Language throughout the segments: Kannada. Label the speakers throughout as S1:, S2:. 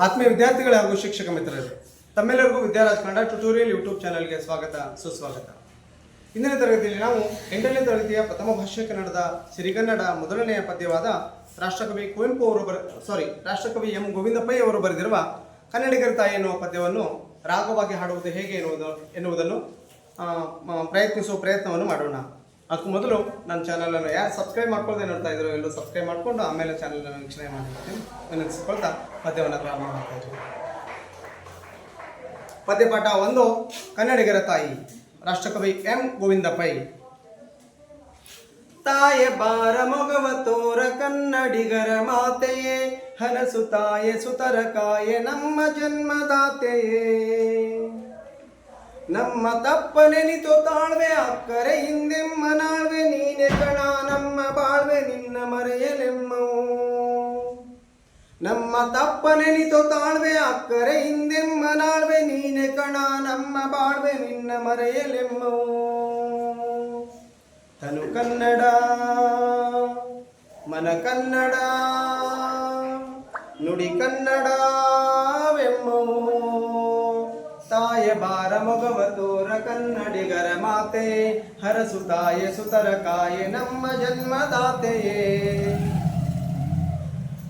S1: ಆತ್ಮೀಯ ವಿದ್ಯಾರ್ಥಿಗಳೇ ಹಾಗೂ ಶಿಕ್ಷಕ ಮಿತ್ರರೇ, ತಮ್ಮೆಲ್ಲರಿಗೂ ವಿದ್ಯಾರಾಜ್ ಕನ್ನಡ ಟ್ಯುಟೋರಿಯಲ್ ಯೂಟ್ಯೂಬ್ ಚಾನಲ್ಗೆ ಸ್ವಾಗತ ಸುಸ್ವಾಗತ. ಇಂದಿನ ತರಗತಿಯಲ್ಲಿ ನಾವು 8ನೇ ತರಗತಿಯ ಪ್ರಥಮ ಭಾಷೆ ಕನ್ನಡದ ಸಿರಿಗನ್ನಡ ಮೊದಲನೆಯ ಪದ್ಯವಾದ ರಾಷ್ಟ್ರಕವಿ ಕುವೆಂಪು ಅವರು ರಾಷ್ಟ್ರಕವಿ ಎಂ ಗೋವಿಂದ ಪೈ ಅವರು ಬರೆದಿರುವ ಕನ್ನಡಿಗರ ತಾಯಿ ಎನ್ನುವ ಪದ್ಯವನ್ನು ರಾಗವಾಗಿ ಹಾಡುವುದು ಹೇಗೆ ಎನ್ನುವುದನ್ನು ಪ್ರಯತ್ನಿಸುವ ಪ್ರಯತ್ನವನ್ನು ಮಾಡೋಣ. ಅದಕ್ಕೂ ಮೊದಲು ನನ್ನ ಚಾನಲನ್ನು ಯಾರು ಸಬ್ಸ್ಕ್ರೈಬ್ ಮಾಡ್ಕೊಳ್ಳದೆ ನೋಡ್ತಾ ಇದ್ರು ಎಲ್ಲರೂ ಸಬ್ಸ್ಕ್ರೈಬ್ ಮಾಡಿಕೊಂಡು ಆಮೇಲೆ ಚಾನಲನ್ನು ವೀಕ್ಷಣೆ ಮಾಡಿರ್ತೀನಿ ವಿನಂತಿಸಿಕೊಳ್ತಾ ಪದ್ಯವನ್ನು ಪ್ರಾರಂಭ ಮಾಡ್ತಾ ಇದ್ದೀನಿ. ಪದ್ಯಪಾಠ 1, ಕನ್ನಡಿಗರ ತಾಯಿ, ರಾಷ್ಟ್ರಕವಿ ಎಂ ಗೋವಿಂದ ಪೈ. ತಾಯೆ ಬಾರ ಮೊಗವ ತೋರ ಕನ್ನಡಿಗರ ಮಾತೆಯೇ, ಹನಸು ತಾಯೆ ಸುತರ ಕಾಯೆ ನಮ್ಮ ಜನ್ಮದಾತೆಯೇ. ನಮ್ಮ ತಪ್ಪ ನೆನಿತು ತಾಳ್ವೆ ಅಕ್ಕರೆ ಹಿಂದೆಮ್ಮ ನಾಳ್ವೆ, ನೀನೆ ಕಣ ನಮ್ಮ ಬಾಳ್ವೆ ನಿನ್ನ ಮರೆಯಲೆಮ್ಮವು. ನಮ್ಮ ತಪ್ಪ ನೆನಿತು ತಾಳ್ವೆ ಅಕ್ಕರೆ ಹಿಂದೆಮ್ಮ ನಾಳ್ವೆ, ನೀನೆ ಕಣ ನಮ್ಮ ಬಾಳ್ವೆ ನಿನ್ನ ಮರೆಯಲೆಮ್ಮವು. ತನು ಕನ್ನಡ ಮನ ಕನ್ನಡ ನುಡಿ ಕನ್ನಡವೆಮ್ಮವು. ತಾಯ ಬಾರ ಮೊಗವ ತೋರ ಕನ್ನಡಿಗರ ಮಾತೆ, ಹರಸು ತಾಯೆ ಸುತರ ಕಾಯೆ ನಮ್ಮ ಜನ್ಮದಾತೆಯೇ.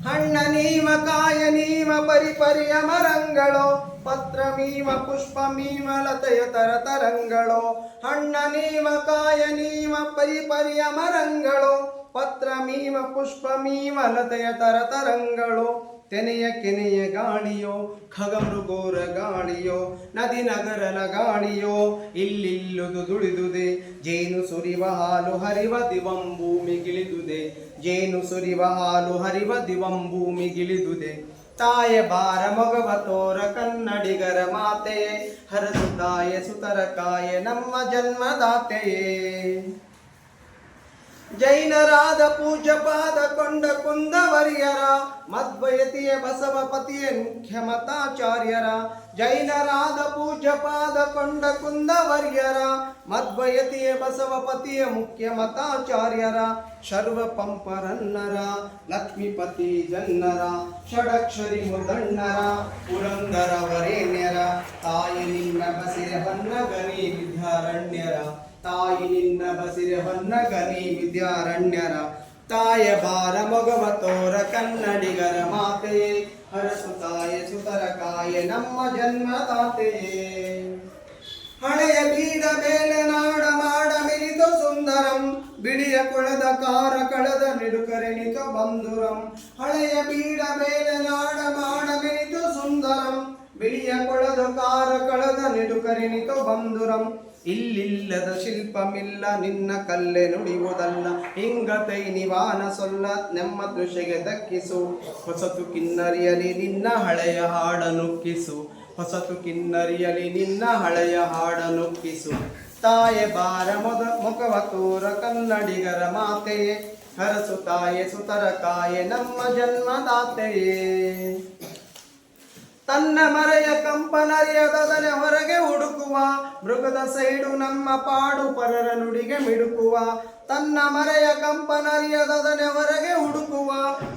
S1: ಹಣ್ಣ ನೀವ ಕಾಯ ನೀವ ಪರಿಪರಿಯ ಮರಂಗಳೋ, ಪತ್ರ ಮೀವ ಪುಷ್ಪ ಮೀವ ಲತೆಯ ತರತರಂಗಳೋ. ಹಣ್ಣ ನೀವ ಕಾಯ ನೀವ ಪರಿಪರಿಯ ಮರಂಗಳೋ, ಪತ್ರ ಮೀವ ಪುಷ್ಪ ಮೀವ ಲತೆಯ ತರತರಂಗಳೋ. ತೆನೆಯ ಕೆನೆಯ ಗಾಳಿಯೋ ಖಗಮೃಗೋರ ಗಾಳಿಯೋ, ನದಿ ನಗರನ ಗಾಳಿಯೋ ಇಲ್ಲಿಲ್ಲುದು ದುಳಿದುದೆ. ಜೇನು ಸುರಿವ ಹಾಲು ಹರಿವ ದಿವಂಭೂಮಿಗಿಳಿದುದೆ, ಜೇನು ಸುರಿವ ಹಾಲು ಹರಿವ ದಿವಂಭೂಮಿಗಿಳಿದುದೆ. ತಾಯ ಬಾರ ಮೊಗವ ತೋರ ಕನ್ನಡಿಗರ ಮಾತೆಯೇ, ಹರಸು ತಾಯೆ ಸುತರ ಕಾಯೆ ನಮ್ಮ ಜನ್ಮದಾತೆಯೇ. ಜೈನರಾದ ಪೂಜ್ಯ ಪಾದ ಕೊಂಡ ಕುಂದವರ್ಯರ, ಮಧ್ವಯತಿಯ ಬಸವಪತಿಯ ಮುಖ್ಯ ಮತಾಚಾರ್ಯರ. ಜೈನರಾದ ಪೂಜ್ಯ ಪಾದ ಕೊಂಡ ಕುಂದವರ್ಯರ, ಮಧ್ವಯತಿಯ ಬಸವಪತಿಯ ಮುಖ್ಯ ಮತಾಚಾರ್ಯರ. ಶರ್ವ ಪಂಪರನ್ನರ ಲಕ್ಷ್ಮೀಪತಿ ಜನ್ನರ, ಷಡಕ್ಷರಿ ಮುದಣ್ಣರ ಪುರಂದರ ವರೇಣ್ಯರ. ತಾಯಿ ನಿನ್ನ ಬಸಿರೆ ಹೊನ್ನಗನಿ ವಿದ್ಯಾರಣ್ಯರ, ತಾಯಿ ನಿನ್ನ ಬಸಿರೆ ಹೊನ್ನಗನಿ ವಿದ್ಯಾರಣ್ಯರ. ತಾಯ ಬಾರ ಮೊಗವ ತೋರ ಕನ್ನಡಿಗರ ಮಾತೆಯೇ, ಹರಸು ತಾಯೆ ಸುತರ ಕಾಯೆ ನಮ್ಮ ಜನ್ಮದಾತೆಯೇ. ಹಳೆಯ ಬೀಡ ಬೇಲೆ ನಾಡ ಮಾಡ ಮಿಲಿತು ಸುಂದರಂ, ಬಿಳಿಯ ಕೊಳದ ಕಾರ ಕಳೆದ ನಿಡುಕರೆಣಿತು ಬಂಧುರಂ. ಹಳೆಯ ಬೀಡ ಬೇಲೆ ನಾಡ ಮಾಡ ಮಿಲಿತು ಸುಂದರಂ, ಬಿಳಿಯ ಕೊಳದ ಕಾರ ಕಳೆದ ನಿಡುಕರೆಣಿತು ಬಂಧುರಂ. ಇಲ್ಲಿಲ್ಲದ ಶಿಲ್ಪಮಿಲ್ಲ ನಿನ್ನ ಕಲ್ಲೆ ನುಡಿಯುವುದಲ್ಲ, ಹಿಂಗತೈ ನಿವಾನ ಸೊಲ್ಲ ನಮ್ಮ ದೃಶ್ಯಗೆ ದಕ್ಕಿಸು. ಹೊಸತು ಕಿನ್ನರಿಯಲಿ ನಿನ್ನ ಹಳೆಯ ಹಾಡನುಕ್ಕಿಸು, ಹೊಸತು ಕಿನ್ನರಿಯಲಿ ನಿನ್ನ ಹಳೆಯ ಹಾಡನುಕ್ಕಿಸು. ತಾಯೆ ಬಾರ ಮುಖವ ತೋರ ಕನ್ನಡಿಗರ ಮಾತೆಯೇ, ಹರಸು ತಾಯೆ ಸುತರ ಕಾಯೆ ನಮ್ಮ ಜನ್ಮದಾತೆಯೇ. ತನ್ನ ಮರೆಯ ಕಂಪನರಿಯದನೆ ಹೊರಗೆ ಹುಡುಕುವ, ಮೃಗದ ಸೈಡು ನಮ್ಮ ಪಾಡು ಪರರ ನುಡಿಗೆ ಮಿಡುಕುವ. ತನ್ನ ಮರೆಯ ಕಂಪನರಿಯದನೆ ಹೊರಗೆ ಹುಡುಕುವ,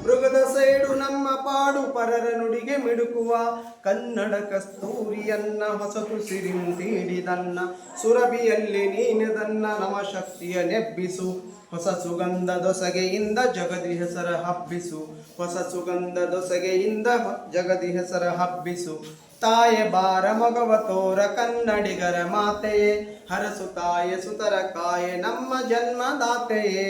S1: ಮೃಗದ ಸೈಡು ನಮ್ಮ ಪಾಡು ಪರರ ನುಡಿಗೆ ಮಿಡುಕುವ. ಕನ್ನಡ ಕಸ್ತೂರಿಯನ್ನ ಹೊಸತು ಸಿರಿಂತೀಡಿದನ್ನ, ಸುರಭಿಯಲ್ಲಿ ನೀನೆದನ್ನ ನವಶಕ್ತಿಯ ನೆಬ್ಬಿಸು. ಹೊಸ ಸುಗಂಧ ದೊಸಗೆಯಿಂದ ಜಗದಿ ಹೆಸರ ಹಬ್ಬಿಸು, ಹೊಸ ಸುಗಂಧ ದೊಸಗೆಯಿಂದ ಜಗದಿ ಹೆಸರ ಹಬ್ಬಿಸು. ತಾಯೆ ಬಾರ ಮೊಗವ ತೋರ ಕನ್ನಡಿಗರ ಮಾತೆಯೇ, ಹರಸು ತಾಯೆ ಸುತರ ಕಾಯೆ ನಮ್ಮ ಜನ್ಮದಾತೆಯೇ.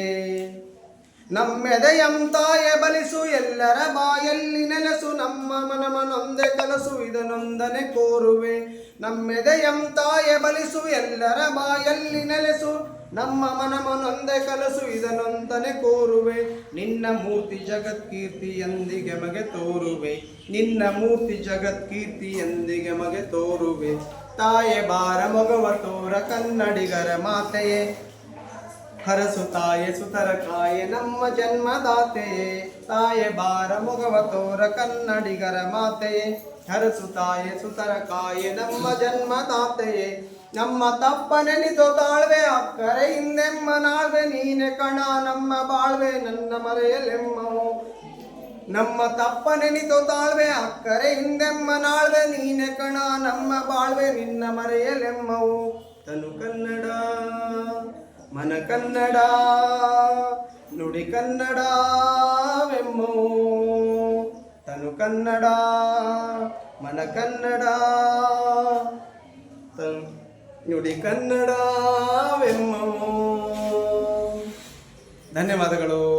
S1: ನಮ್ಮೆದೆಯಂ ತಾಯೆ ಬಲಿಸು ಎಲ್ಲರ ಬಾಯಲ್ಲಿ ನೆಲೆಸು, ನಮ್ಮ ಮನಮನೊಂದೆ ಕಲಸು ಇದನೊಂದನೆ ಕೋರುವೆ. ನಮ್ಮೆದೆಯಂ ತಾಯೆ ಬಲಿಸು ಎಲ್ಲರ ಬಾಯಲ್ಲಿ ನೆಲೆಸು, ನಮ್ಮ ಮನಮನೊಂದೆ ಕಲಸು ಇದನೊಂದನೆ ಕೋರುವೆ. ನಿನ್ನ ಮೂರ್ತಿ ಜಗತ್ಕೀರ್ತಿ ಎಂದಿಗೆ ಮಗೆ ತೋರುವೆ, ನಿನ್ನ ಮೂರ್ತಿ ಜಗತ್ಕೀರ್ತಿ ಎಂದಿಗೆ ಮಗೆ ತೋರುವೆ. ತಾಯೆ ಬಾರ ಮೊಗವ ತೋರ ಕನ್ನಡಿಗರ ಮಾತೆಯೇ, ಹರಸು ತಾಯೆ ಸುತರ ಕಾಯೆ ನಮ್ಮ ಜನ್ಮದಾತೆಯೇ. ತಾಯೆ ಬಾರ ಮೊಗವ ತೋರ ಕನ್ನಡಿಗರ ಮಾತೆಯೇ, ಹರಸು ತಾಯೆ ಸುತರ ಕಾಯೆ ನಮ್ಮ ಜನ್ಮದಾತೆಯೇ. ನಮ್ಮ ತಪ್ಪ ನೆನಿತು ತಾಳ್ವೆ ಅಕ್ಕರೆ ಹಿಂದೆಮ್ಮ ನಾಳ್ವೆ, ನೀನೆ ಕಣ ನಮ್ಮ ಬಾಳ್ವೆ ನನ್ನ ಮರೆಯಲೆಮ್ಮವು. ನಮ್ಮ ತಪ್ಪ ನೆನಿತು ತಾಳ್ವೆ ಅಕ್ಕರೆ ಹಿಂದೆಮ್ಮ ನಾಳ್ವೆ ನೀನೆ ಕಣ ನಮ್ಮ ಬಾಳ್ವೆ ನಿನ್ನ ಮರೆಯಲೆಮ್ಮವು ತನು ಕನ್ನಡ ಮನ ಕನ್ನಡ ನುಡಿ ಕನ್ನಡವೆಮ್ಮವು ತನು ಕನ್ನಡ ಮನ ಕನ್ನಡ ತನು ನುಡಿ ಕನ್ನಡವೆಮ್ಮವು. ಧನ್ಯವಾದಗಳು.